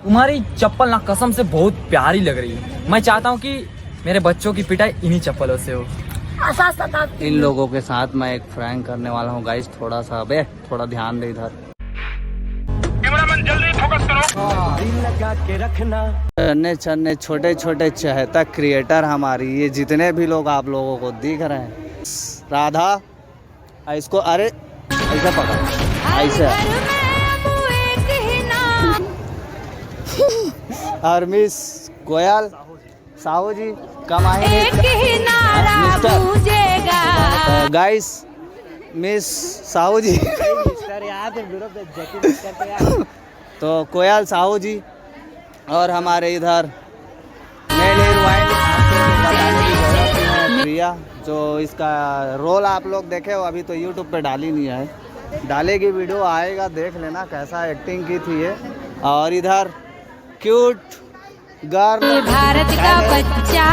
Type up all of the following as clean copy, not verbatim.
तुम्हारी चप्पल ना कसम से बहुत प्यारी लग रही है। मैं चाहता हूँ कि मेरे बच्चों की पिटाई इन्हीं चप्पलों से हो। इन लोगों के साथ मैं एक प्रैंक करने वाला हूँ गाइस, थोड़ा सा अबे थोड़ा ध्यान दे इधर। कैमरामैन जल्दी फोकस करो। दिल लगा के रखना। चन्ने चन्ने छोटे छोटे चहेता क्रिएटर हमारी, ये जितने भी लोग आप लोगों को दिख रहे हैं, राधा इसको अरे ऐसा पकड़ ऐसे और मिस कोयल साहू जी कमाएंगे गाइस, मिस साहू जी तो कोयल साहू जी और हमारे इधर मेन हीरोइन प्रिया, जो इसका रोल आप लोग देखे हो अभी तो यूट्यूब पे डाली नहीं है, डालेगी वीडियो आएगा, देख लेना कैसा एक्टिंग की थी ये। और इधर क्यूट गर्ल भारत का बच्चा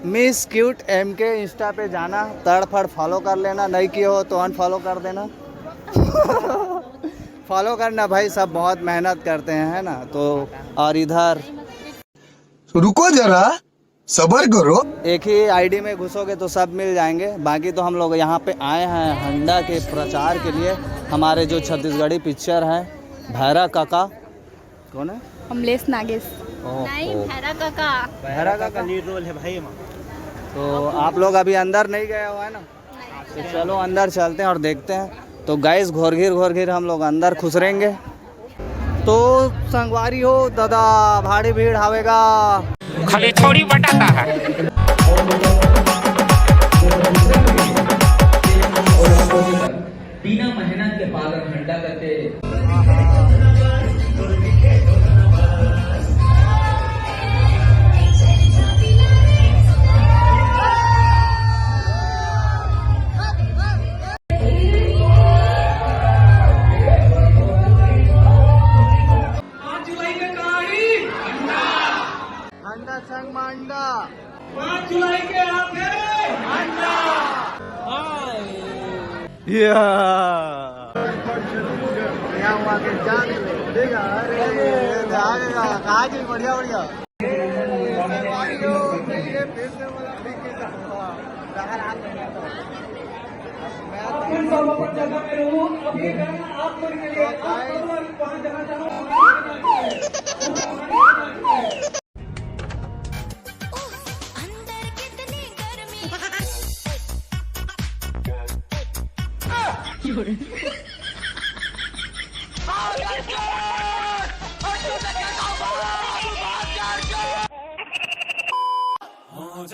मिस क्यूट MK, इंस्टा पे जाना तड़फड़ फॉलो कर लेना, नहीं किए हो तो अनफॉलो कर देना। फॉलो करना भाई, सब बहुत मेहनत करते हैं है ना। तो और इधर रुको जरा सबर करो, एक ही आईडी में घुसोगे तो सब मिल जाएंगे। बाकी तो हम लोग यहाँ पे आए हैं हंडा के प्रचार के लिए। हमारे जो छत्तीसगढ़ी पिक्चर है भैरा काका, कौन है? कमलेश नागेश। नहीं, भैरा काका लीड रोल है भाई। तो आप लोग अभी अंदर नहीं गए हो है ना, तो चलो अंदर चलते हैं और देखते हैं। तो गाइस घोर घिर हम लोग अंदर खुसरेंगे। तो संगवारी हो दादा भाड़ी भीड़ आवेगा, खाली छोड़ी बटाता है। बिना मेहनत के पागल हंडा करके मांडा 5 जुलाई के आगे बढ़िया बढ़िया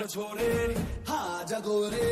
छोरे हाँ जगोरे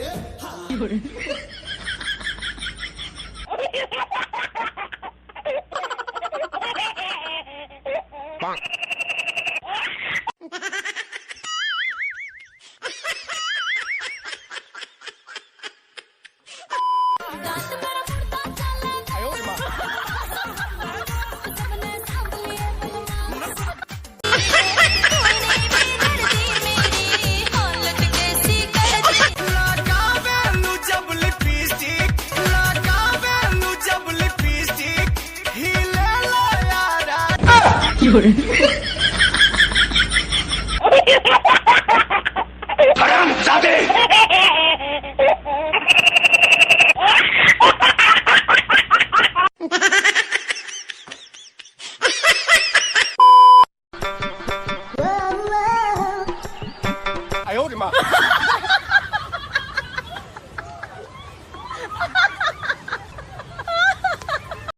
You're